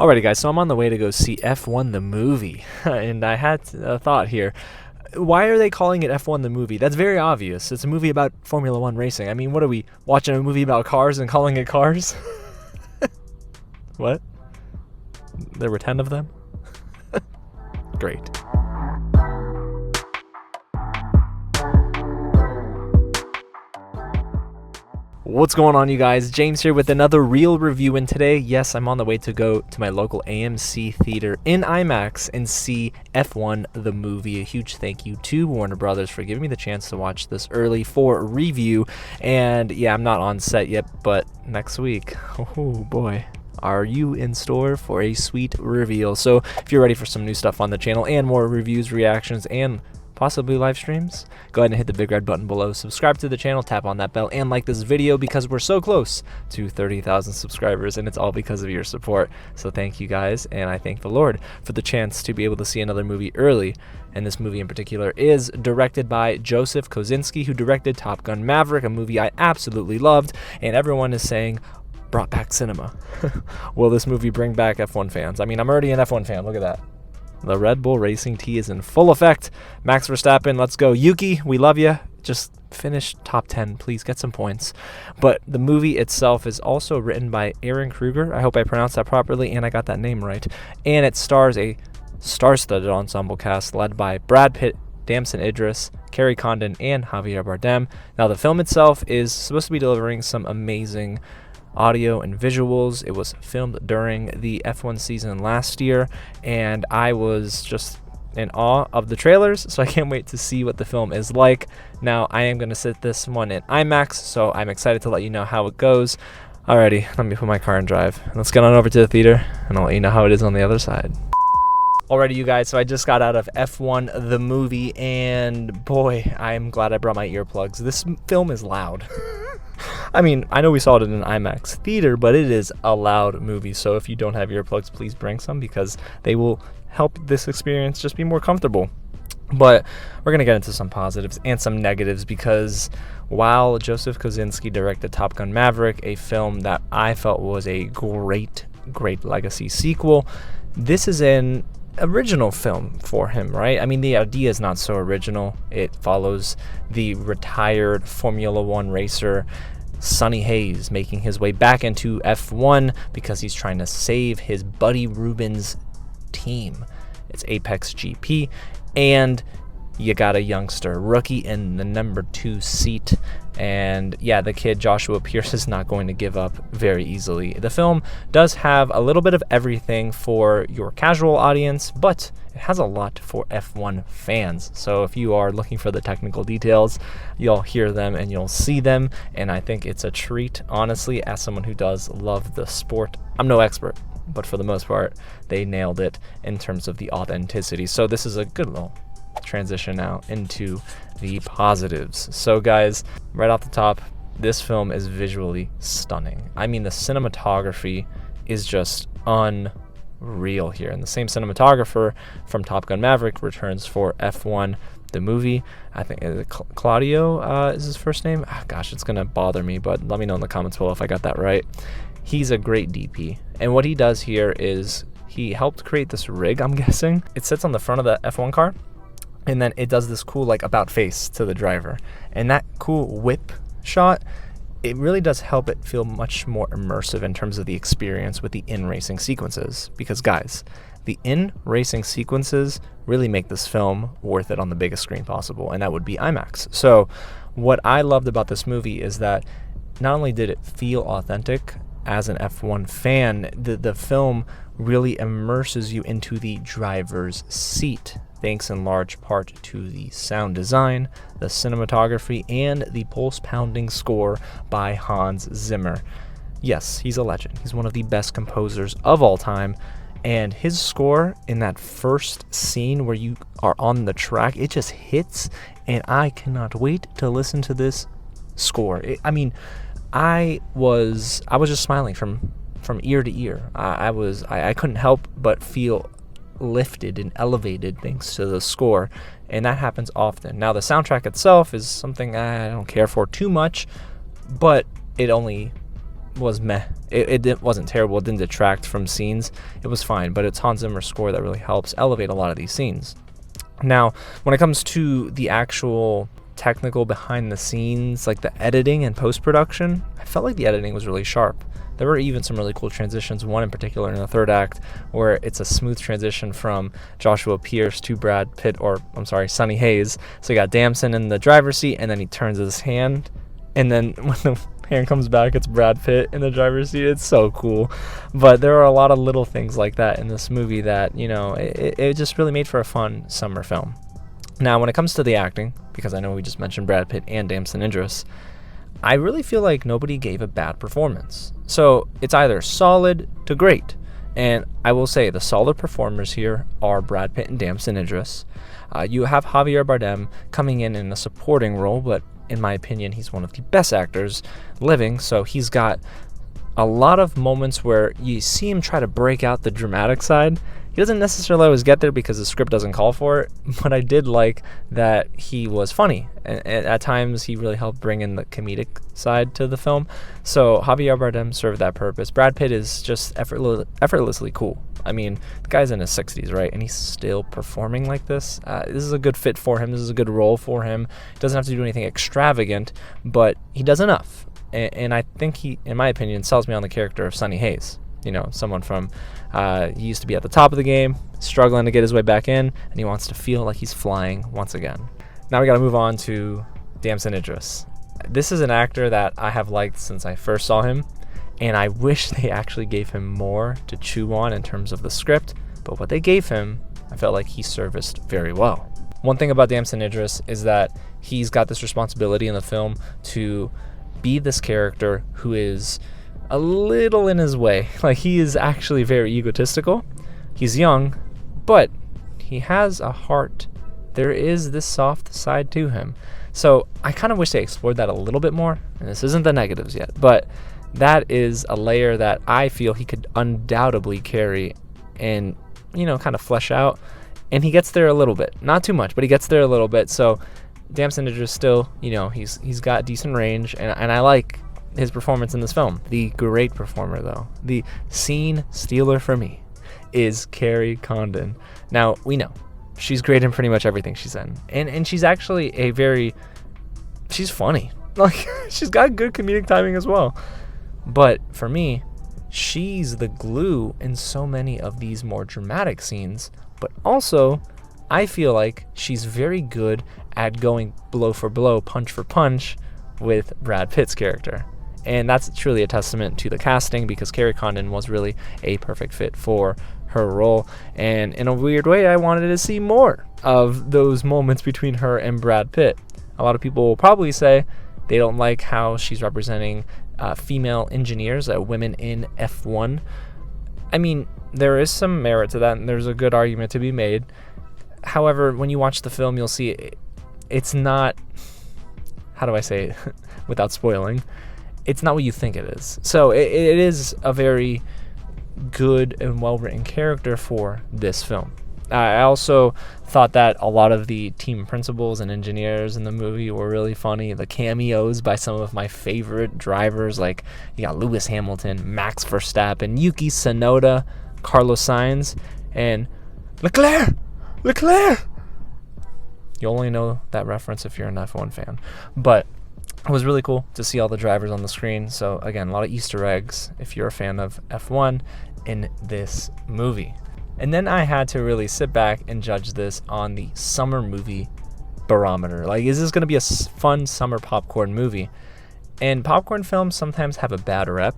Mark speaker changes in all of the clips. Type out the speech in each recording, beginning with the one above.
Speaker 1: Alrighty guys, so I'm on the way to go see F1 the movie, and I had a thought here. Why are they calling it F1 the movie? That's very obvious. It's a movie about Formula 1 racing. I mean, what are we, watching a movie about cars and calling it Cars? What? There were 10 of them? Great. What's going on, you guys? James here with another real review, and today, yes, I'm on the way to go to my local AMC theater in IMAX and see F1 the movie. A huge thank you to Warner Brothers for giving me the chance to watch this early for review. And yeah, I'm not on set yet, but next week, oh boy, are you in store for a sweet reveal. So if you're ready for some new stuff on the channel and more reviews, reactions, and possibly live streams, go ahead and hit the big red button below, subscribe to the channel, tap on that bell, and like this video because we're so close to 30,000 subscribers, and it's all because of your support. So thank you guys, and I thank the Lord for the chance to be able to see another movie early. And this movie in particular is directed by Joseph Kosinski, who directed Top Gun Maverick, a movie I absolutely loved, and everyone is saying brought back cinema. Will this movie bring back F1 fans? I mean, I'm already an F1 fan, look at that. The Red Bull Racing tea is in full effect. Max Verstappen, let's go. Yuki, we love you. Just finish top 10, please. Get some points. But the movie itself is also written by Aaron Kruger. I hope I pronounced that properly and I got that name right. And it stars a star-studded ensemble cast led by Brad Pitt, Damson Idris, Kerry, Condon, and Javier Bardem. Now, the film itself is supposed to be delivering some amazing audio and visuals. It was filmed during the F1 season last year, and I was just in awe of the trailers, so I can't wait to see what the film is like. Now, I am going to sit this one in IMAX, so I'm excited to let you know how it goes. Alrighty, let me put my car in drive. Let's get on over to the theater, and I'll let you know how it is on the other side. Alrighty, you guys, so I just got out of F1 the movie, and boy, I'm glad I brought my earplugs. This film is loud. I mean, I know we saw it in an IMAX theater, but it is a loud movie, so if you don't have earplugs, please bring some because they will help this experience just be more comfortable. But we're going to get into some positives and some negatives because while Joseph Kosinski directed Top Gun Maverick, a film that I felt was a great legacy sequel, this is an original film for him, right? I mean, the idea is not so original. It follows the retired Formula 1 racer Sonny Hayes making his way back into F1 because he's trying to save his buddy Ruben's team. It's Apex GP, and you got a youngster rookie in the number 2 seat, and yeah, the kid Joshua Pearce is not going to give up very easily. The film does have a little bit of everything for your casual audience, but it has a lot for F1 fans. So if you are looking for the technical details, you'll hear them and you'll see them, and I think it's a treat, honestly, as someone who does love the sport. I'm no expert, but for the most part, they nailed it in terms of the authenticity. So this is a good little transition now into the positives. So guys, right off the top, this film is visually stunning. I mean, the cinematography is just unreal here, and the same cinematographer from Top Gun Maverick returns for F1 the movie. I think Claudio is his first name. Oh, gosh, it's gonna bother me, but let me know in the comments below if I got that right. He's a great DP, and what he does here is he helped create this rig, I'm guessing. It sits on the front of the F1 car, and then it does this cool like about face to the driver, and that cool whip shot, it really does help it feel much more immersive in terms of the experience with the in-racing sequences. Because guys, the in-racing sequences really make this film worth it on the biggest screen possible, and that would be IMAX. So what I loved about this movie is that not only did it feel authentic as an F1 fan, the film really immerses you into the driver's seat, thanks in large part to the sound design, the cinematography, and the pulse-pounding score by Hans Zimmer. Yes, he's a legend. He's one of the best composers of all time, and his score in that first scene where you are on the track, it just hits, and I cannot wait to listen to this score. I mean, I was just smiling from ear to ear. I couldn't help but feel lifted and elevated thanks to the score, and that happens often. Now, the soundtrack itself is something I don't care for too much, but it only was meh. It wasn't terrible. It didn't detract from scenes. It was fine, but it's Hans Zimmer's score that really helps elevate a lot of these scenes. Now, when it comes to the actual technical behind the scenes, like the editing and post-production, I felt like the editing was really sharp. There were even some really cool transitions, one in particular in the third act, where it's a smooth transition from Joshua Pearce to Brad Pitt, or I'm sorry, Sonny Hayes. So you got Damson in the driver's seat, and then he turns his hand, and then when the hand comes back, it's Brad Pitt in the driver's seat. It's so cool. But there are a lot of little things like that in this movie that, you know, it just really made for a fun summer film. Now, when it comes to the acting, because I know we just mentioned Brad Pitt and Damson Idris, I really feel like nobody gave a bad performance. So it's either solid to great. And I will say the solid performers here are Brad Pitt and Damson Idris. You have Javier Bardem coming in a supporting role, but in my opinion, he's one of the best actors living. So he's got a lot of moments where you see him try to break out the dramatic side. He doesn't necessarily always get there because the script doesn't call for it, but I did like that he was funny. And at times, he really helped bring in the comedic side to the film. So Javier Bardem served that purpose. Brad Pitt is just effortlessly cool. I mean, the guy's in his 60s, right? And he's still performing like this. This is a good fit for him. This is a good role for him. He doesn't have to do anything extravagant, but he does enough. And I think he, in my opinion, sells me on the character of Sonny Hayes. You know, someone from, he used to be at the top of the game, struggling to get his way back in, and he wants to feel like he's flying once again. Now we got to move on to Damson Idris. This is an actor that I have liked since I first saw him, and I wish they actually gave him more to chew on in terms of the script, but what they gave him, I felt like he serviced very well. One thing about Damson Idris is that he's got this responsibility in the film to be this character who is a little in his way. Like, he is actually very egotistical. He's young, but he has a heart. There is this soft side to him. So I kind of wish they explored that a little bit more. And this isn't the negatives yet, but that is a layer that I feel he could undoubtedly carry and, you know, kind of flesh out. And he gets there a little bit. Not too much, but he gets there a little bit. So Damson Idris still, you know, he's got decent range, and I like his performance in this film. The great performer, though, the scene stealer for me, is Kerry Condon. Now, we know she's great in pretty much everything she's in, and she's actually she's funny. Like, she's got good comedic timing as well. But for me, she's the glue in so many of these more dramatic scenes, but also I feel like she's very good at going blow for blow, punch for punch with Brad Pitt's character. And that's truly a testament to the casting, because Kerry Condon was really a perfect fit for her role. And in a weird way, I wanted to see more of those moments between her and Brad Pitt. A lot of people will probably say they don't like how she's representing female engineers, women in F1. I mean, there is some merit to that, and there's a good argument to be made. However, when you watch the film, you'll see it's not, how do I say it without spoiling? It's not what you think it is. So it is a very good and well-written character for this film. I also thought that a lot of the team principals and engineers in the movie were really funny. The cameos by some of my favorite drivers, like you got Lewis Hamilton, Max Verstappen, Yuki Tsunoda, Carlos Sainz, and Leclerc! You only know that reference if you're an F1 fan. But it was really cool to see all the drivers on the screen. So again, a lot of Easter eggs if you're a fan of F1 in this movie. And then I had to really sit back and judge this on the summer movie barometer. Like, is this going to be a fun summer popcorn movie? And popcorn films sometimes have a bad rep,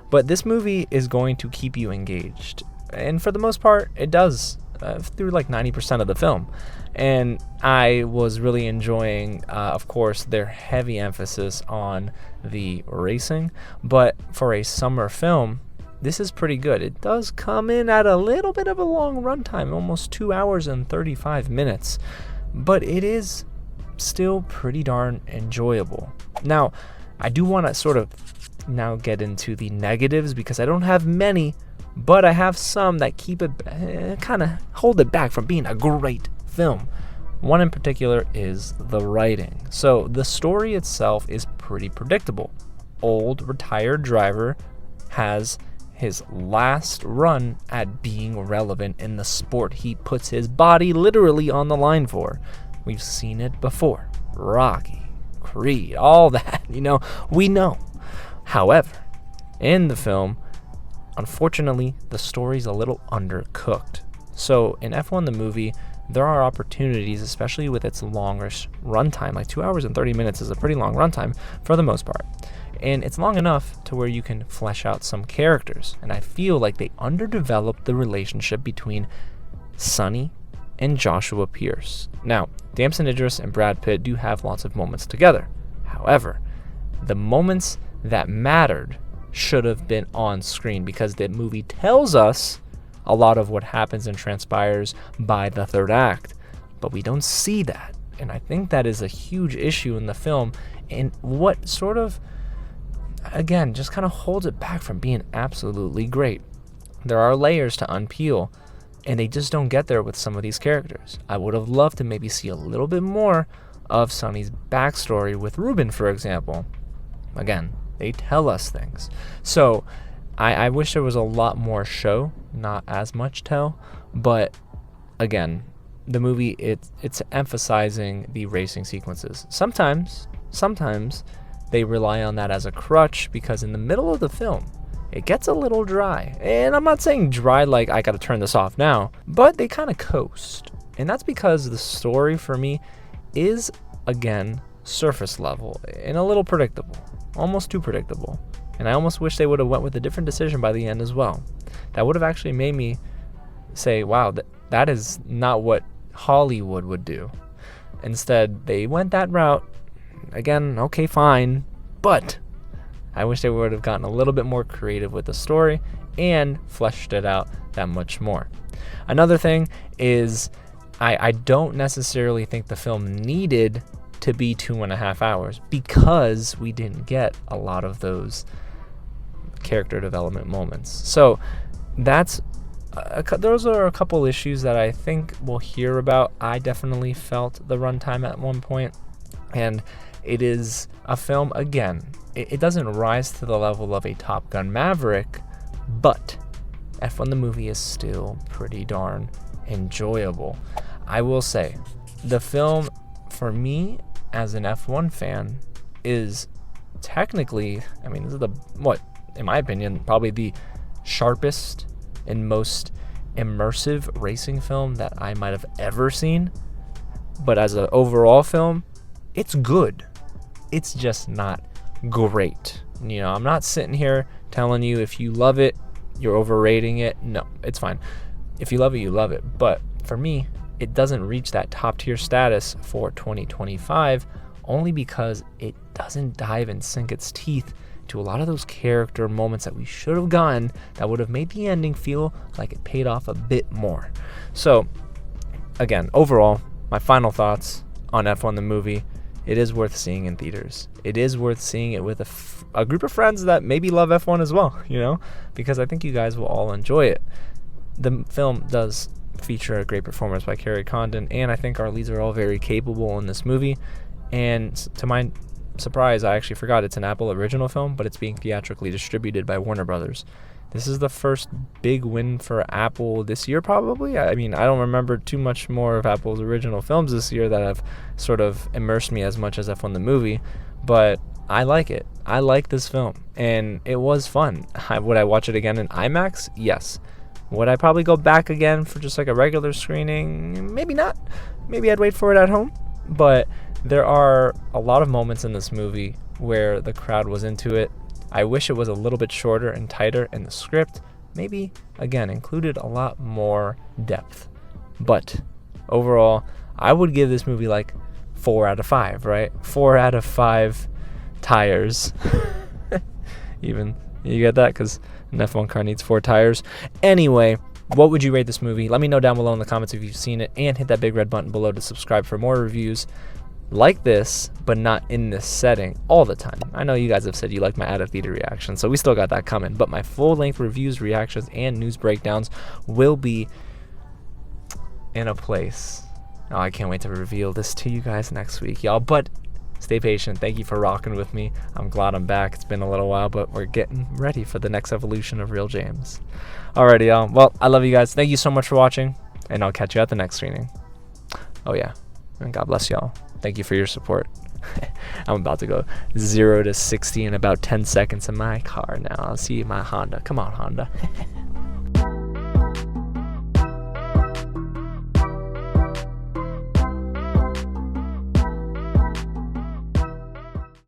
Speaker 1: but this movie is going to keep you engaged. And for the most part, it does, through like 90% of the film. And I was really enjoying, of course, their heavy emphasis on the racing. But for a summer film, this is pretty good. It does come in at a little bit of a long runtime, almost 2 hours and 35 minutes. But it is still pretty darn enjoyable. Now, I do want to sort of now get into the negatives, because I don't have many, but I have some that keep it, kind of hold it back from being a great film. One in particular is the writing. So the story itself is pretty predictable. old retired driver has his last run at being relevant in the sport he puts his body literally on the line for. We've seen it before. Rocky, Creed, all that, we know. However, in the film, unfortunately, the story's a little undercooked. So in F1 the movie, there are opportunities, especially with its longer runtime, like 2 hours and 30 minutes is a pretty long runtime for the most part. And it's long enough to where you can flesh out some characters. And I feel like they underdeveloped the relationship between Sonny and Joshua Pearce. Now, Damson Idris and Brad Pitt do have lots of moments together. However, the moments that mattered should have been on screen, because the movie tells us a lot of what happens and transpires by the third act, but we don't see that. And I think that is a huge issue in the film, and what sort of, again, just kind of holds it back from being absolutely great. There are layers to unpeel, and they just don't get there with some of these characters. I would have loved to maybe see a little bit more of Sonny's backstory with Ruben, for example. Again, they tell us things. So I wish there was a lot more show, not as much tell. But again, the movie, it's emphasizing the racing sequences. Sometimes they rely on that as a crutch, because in the middle of the film, it gets a little dry. And I'm not saying dry like I gotta turn this off now, but they kind of coast. And that's because the story for me is, again, surface level and a little predictable, almost too predictable. And I almost wish they would have went with a different decision by the end as well. That would have actually made me say, wow, that is not what Hollywood would do. Instead, they went that route. Again, okay, fine, but I wish they would have gotten a little bit more creative with the story and fleshed it out that much more. Another thing is, I don't necessarily think the film needed to be 2.5 hours, because we didn't get a lot of those character development moments. So those are a couple issues that I think we'll hear about. I definitely felt the runtime at one point, and it is a film, again, it doesn't rise to the level of a Top Gun Maverick, but F1 the movie is still pretty darn enjoyable. I will say, the film, for me, as an F1 fan, is technically, this is in my opinion, probably the sharpest and most immersive racing film that I might have ever seen. But as an overall film, it's good. It's just not great. I'm not sitting here telling you if you love it, you're overrating it. No, it's fine. If you love it, you love it. But for me, it doesn't reach that top tier status for 2025, only because it doesn't dive and sink its teeth to a lot of those character moments that we should have gotten that would have made the ending feel like it paid off a bit more. So again, overall, my final thoughts on F1 the movie: it is worth seeing in theaters. It is worth seeing it with a group of friends that maybe love F1 as well, because I think you guys will all enjoy it. The film does feature a great performance by Kerry, Condon, and I think our leads are all very capable in this movie. And to my surprise, I actually forgot it's an Apple original film, but it's being theatrically distributed by Warner Brothers. This is the first big win for Apple this year, probably. I don't remember too much more of Apple's original films this year that have sort of immersed me as much as F1 the movie, but I like it. I like this film, and it was fun. Would I watch it again in IMAX? Yes. Would I probably go back again for just like a regular screening? Maybe not. Maybe I'd wait for it at home. But there are a lot of moments in this movie where the crowd was into it. I wish it was a little bit shorter and tighter, and the script maybe, again, included a lot more depth. But overall, I would give this movie like 4 out of 5, right? 4 out of 5 tires. Even, you get that? Because an F1 car needs 4 tires. Anyway, what would you rate this movie? Let me know down below in the comments if you've seen it, and hit that big red button below to subscribe for more reviews like this, but not in this setting all the time. I know you guys have said you like my out-of-theater reactions, so we still got that coming. But my full-length reviews, reactions, and news breakdowns will be in a place. Oh, I can't wait to reveal this to you guys next week, y'all. But Stay patient. Thank you for rocking with me. I'm glad I'm back. It's been a little while, but we're getting ready for the next evolution of Real James. Alrighty, y'all. Well, I love you guys. Thank you so much for watching, and I'll catch you at the next screening. Oh yeah, and God bless y'all. Thank you for your support. I'm about to go 0 to 60 in about 10 seconds in my car now. I'll see you, my Honda. Come on, Honda.